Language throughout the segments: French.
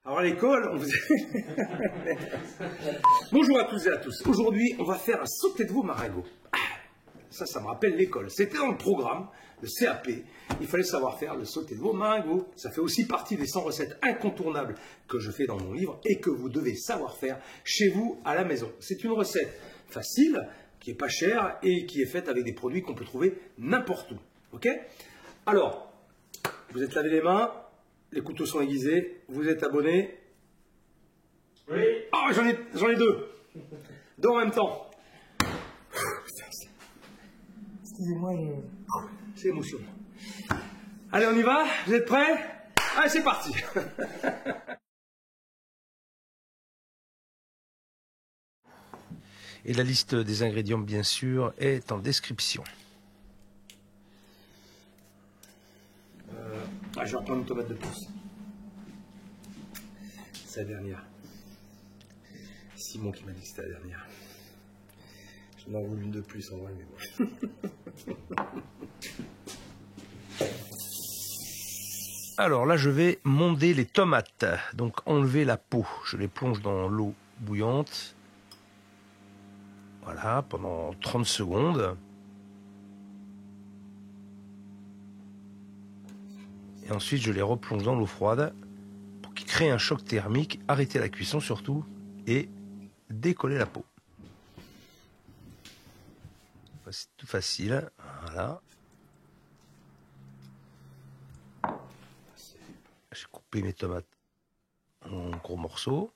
Alors à l'école, on faisait... Bonjour à tous et à tous. Aujourd'hui, on va faire un sauté de veau marigot. Ça me rappelle l'école. C'était dans le programme, le CAP. Il fallait savoir faire le sauté de veau marigot. Ça fait aussi partie des 100 recettes incontournables que je fais dans mon livre et que vous devez savoir faire chez vous à la maison. C'est une recette facile, qui est pas chère et qui est faite avec des produits qu'on peut trouver n'importe où. Ok? Alors, vous êtes lavé les mains. Les couteaux sont aiguisés. Vous êtes abonné? Oui. Ah, j'en ai deux. Deux en même temps. Excusez-moi, c'est émotionnant. Allez, on y va? Vous êtes prêts? Allez, c'est parti. Et la liste des ingrédients, bien sûr, est en description. Je vais reprendre une tomate de plus. C'est la dernière. Simon qui m'a dit que c'était la dernière. Je m'en voulu une de plus en vrai, mais bon. Alors là, je vais monder les tomates. Donc enlever la peau. Je les plonge dans l'eau bouillante. Voilà, pendant 30 secondes. Et ensuite, je les replonge dans l'eau froide pour qu'ils créent un choc thermique, arrêter la cuisson surtout, et décoller la peau. C'est tout facile. Voilà. J'ai coupé mes tomates en gros morceaux.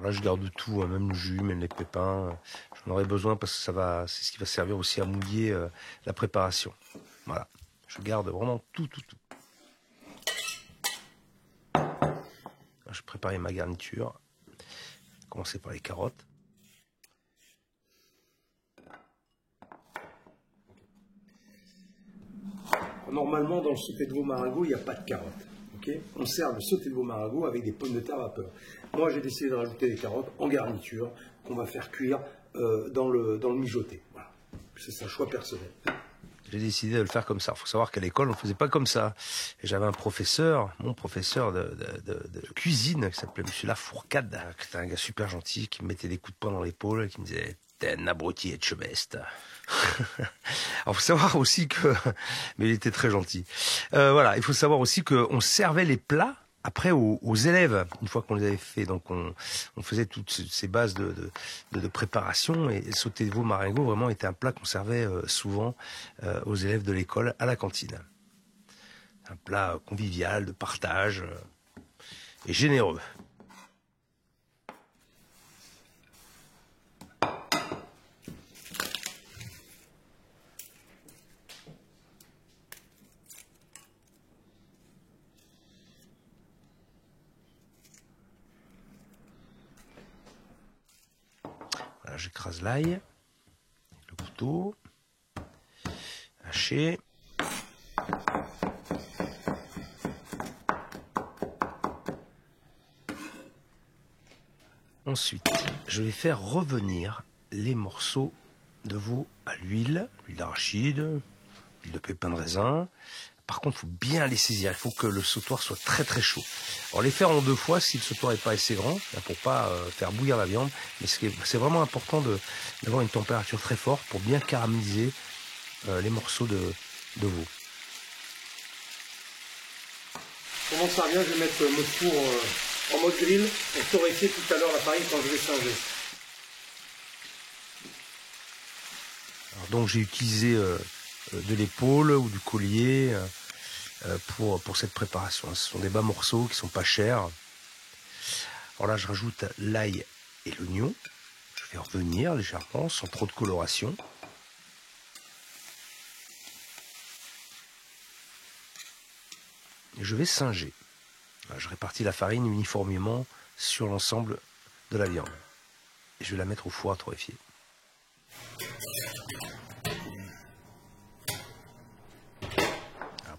Là, je garde tout, hein, même le jus, même les pépins. J'en aurai besoin parce que c'est ce qui va servir aussi à mouiller la préparation. Voilà. Je garde vraiment tout. Je préparais ma garniture. Commencer par les carottes. Normalement, dans le sauté de veau marigot, il n'y a pas de carottes. Okay, on sert le sauté de veau marigot avec des pommes de terre vapeur. Moi, j'ai décidé de rajouter des carottes en garniture qu'on va faire cuire dans le mijoté. Voilà. C'est un choix personnel. J'ai décidé de le faire comme ça. Il faut savoir qu'à l'école, on ne faisait pas comme ça. Et j'avais un professeur, mon professeur de cuisine, qui s'appelait Monsieur Lafourcade, qui était un gars super gentil, qui me mettait des coups de poing dans l'épaule et qui me disait « T'es un abruti et chebeste ». Alors, faut savoir aussi que... Mais il était très gentil. Voilà, il faut savoir aussi qu'on servait les plats après aux élèves, une fois qu'on les avait fait. Donc, on faisait toutes ces bases de préparation. Et le sauté de veau marigot, vraiment, était un plat qu'on servait souvent aux élèves de l'école à la cantine. Un plat convivial, de partage et généreux. Voilà, j'écrase l'ail, le couteau, haché. Ensuite, je vais faire revenir les morceaux de veau à l'huile d'arachide, l'huile de pépins de raisin. Par contre, il faut bien les saisir. Il faut que le sautoir soit très chaud. Alors, les faire en 2 fois si le sautoir n'est pas assez grand, pour pas faire bouillir la viande. Mais c'est vraiment important d'avoir une température très forte pour bien caraméliser les morceaux de veau. Comment ça vient? Je vais mettre mon four en mode grill et torréfier tout à l'heure la farine quand je vais singer. Alors, donc, j'ai utilisé de l'épaule ou du collier pour cette préparation. Ce sont des bas morceaux qui sont pas chers. Alors là, je rajoute l'ail et l'oignon. Je vais revenir légèrement, sans trop de coloration. Et je vais singer. Là, je répartis la farine uniformément sur l'ensemble de la viande. Et je vais la mettre au four à torréfier.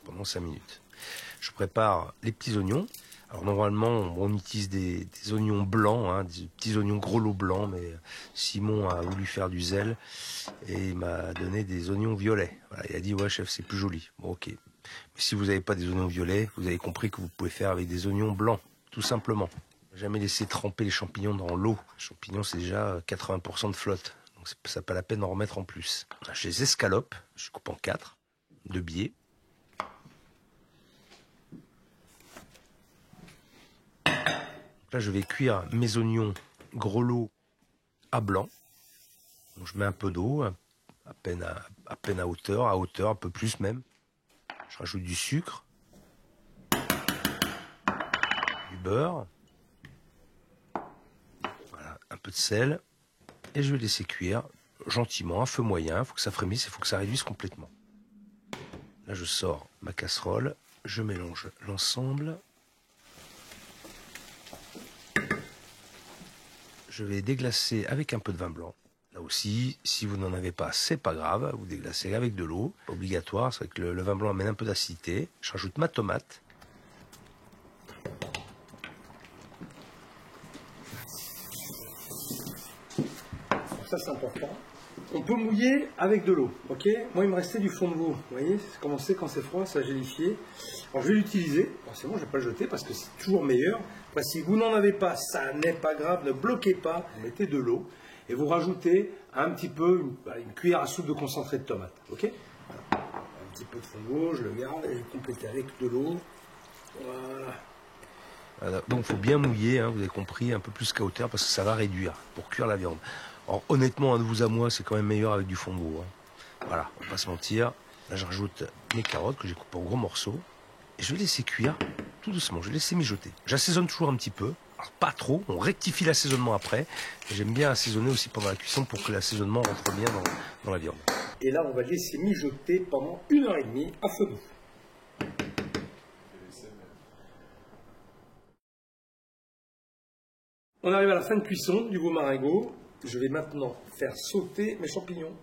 Pendant 5 minutes. Je prépare les petits oignons. Alors normalement, on utilise des oignons blancs, hein, des petits oignons gros lots blancs, mais Simon a voulu faire du zèle et il m'a donné des oignons violets. Voilà, il a dit ouais chef, c'est plus joli. Bon ok. Mais si vous n'avez pas des oignons violets, vous avez compris que vous pouvez faire avec des oignons blancs, tout simplement. Jamais laisser tremper les champignons dans l'eau. Les champignons, c'est déjà 80% de flotte. Donc ça n'a pas la peine d'en remettre en plus. Je les escalope, je coupe en 4, de biais. Là, je vais cuire mes oignons grelots à blanc. Donc, je mets un peu d'eau, à peine à hauteur, un peu plus même. Je rajoute du sucre, du beurre, voilà, un peu de sel, et je vais laisser cuire gentiment, à feu moyen. Il faut que ça frémisse, il faut que ça réduise complètement. Là, je sors ma casserole, je mélange l'ensemble. Je vais déglacer avec un peu de vin blanc. Là aussi, si vous n'en avez pas, c'est pas grave. Vous déglacez avec de l'eau. Obligatoire, c'est que le vin blanc amène un peu d'acidité. Je rajoute ma tomate. Ça, c'est important. On peut mouiller avec de l'eau, ok? Moi, il me restait du fond de veau. Vous voyez, c'est comment c'est quand c'est froid, ça gélifié. Alors, je vais l'utiliser. Forcément, je ne vais pas le jeter parce que c'est toujours meilleur. Enfin, si vous n'en avez pas, ça n'est pas grave. Ne bloquez pas. Vous mettez de l'eau et vous rajoutez un petit peu, une cuillère à soupe de concentré de tomate, ok? Voilà. Un petit peu de fond de veau, je le garde et je vais compléter avec de l'eau. Voilà. Voilà. Donc, il faut bien mouiller, hein, vous avez compris, un peu plus qu'à hauteur parce que ça va réduire pour cuire la viande. Alors honnêtement, de vous à moi, c'est quand même meilleur avec du fond de veau. Hein. Voilà, on va pas se mentir. Là, je rajoute mes carottes que j'ai coupées en gros morceaux. Et je vais laisser cuire tout doucement, je vais laisser mijoter. J'assaisonne toujours un petit peu, alors pas trop, on rectifie l'assaisonnement après. J'aime bien assaisonner aussi pendant la cuisson pour que l'assaisonnement rentre bien dans la viande. Et là, on va laisser mijoter pendant 1h30 à feu doux. On arrive à la fin de cuisson du veau marengo. Je vais maintenant faire sauter mes champignons.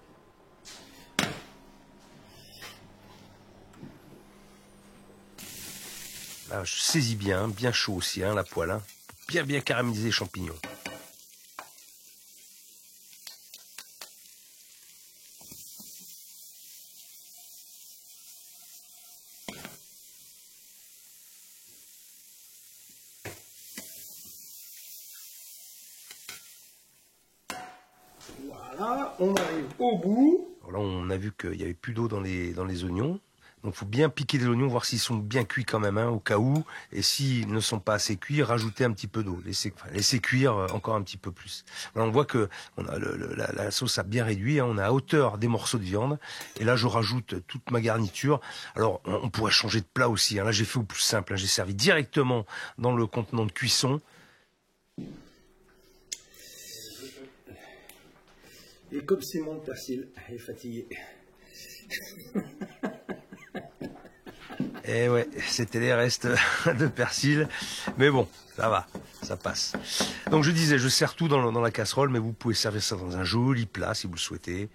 Là, je saisis bien, bien chaud aussi, hein, la poêle, hein, pour bien caraméliser les champignons. Voilà, on arrive au bout. Alors là, on a vu qu'il n'y avait plus d'eau dans les oignons. Donc, il faut bien piquer les oignons, voir s'ils sont bien cuits quand même, hein, au cas où. Et s'ils ne sont pas assez cuits, rajoutez un petit peu d'eau. Laissez cuire encore un petit peu plus. Là, on voit que la sauce a bien réduit. Hein, on est à hauteur des morceaux de viande. Et là, je rajoute toute ma garniture. Alors, on pourrait changer de plat aussi. Hein. Là, j'ai fait au plus simple. Hein. J'ai servi directement dans le contenant de cuisson. Et comme c'est mon persil, il est fatigué. Et ouais, c'était les restes de persil. Mais bon, ça va, ça passe. Donc je disais, je sers tout dans la casserole, mais vous pouvez servir ça dans un joli plat si vous le souhaitez.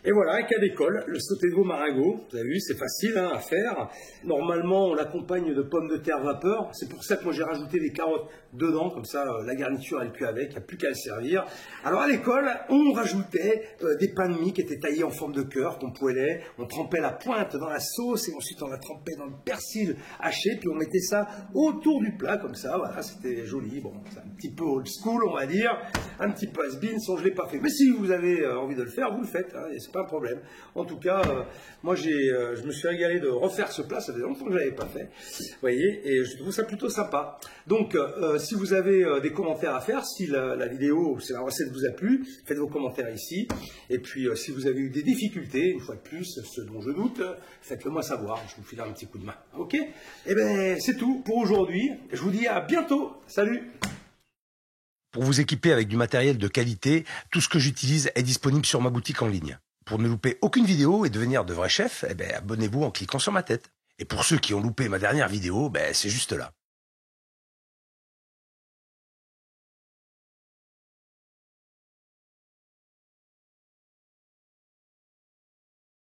Et voilà, un cas d'école, le sauté de veau marengo. Vous avez vu, c'est facile hein, à faire. Normalement, on l'accompagne de pommes de terre vapeur. C'est pour ça que moi j'ai rajouté des carottes dedans, comme ça la garniture elle cuit avec, il n'y a plus qu'à le servir. Alors à l'école, on rajoutait des pains de mie qui étaient taillés en forme de cœur, qu'on poêlait. On trempait la pointe dans la sauce et ensuite on la trempait dans le persil haché, puis on mettait ça autour du plat comme ça. Voilà, c'était joli. Bon, c'est un petit peu old school, on va dire, un petit peu has-been, je ne l'ai pas fait. Mais si vous avez envie de le faire, vous le faites. Hein, c'est pas un problème. En tout cas, moi je me suis régalé de refaire ce plat, ça faisait longtemps que je ne l'avais pas fait, vous voyez, et je trouve ça plutôt sympa. Donc, si vous avez des commentaires à faire, si la vidéo, si la recette vous a plu, faites vos commentaires ici, et puis si vous avez eu des difficultés, une fois de plus, ce dont je doute, faites-le moi savoir, je vous filerai un petit coup de main, ok? Et bien, c'est tout pour aujourd'hui, je vous dis à bientôt, salut! Pour vous équiper avec du matériel de qualité, tout ce que j'utilise est disponible sur ma boutique en ligne. Pour ne louper aucune vidéo et devenir de vrai chef, eh ben, abonnez-vous en cliquant sur ma tête. Et pour ceux qui ont loupé ma dernière vidéo, ben, c'est juste là.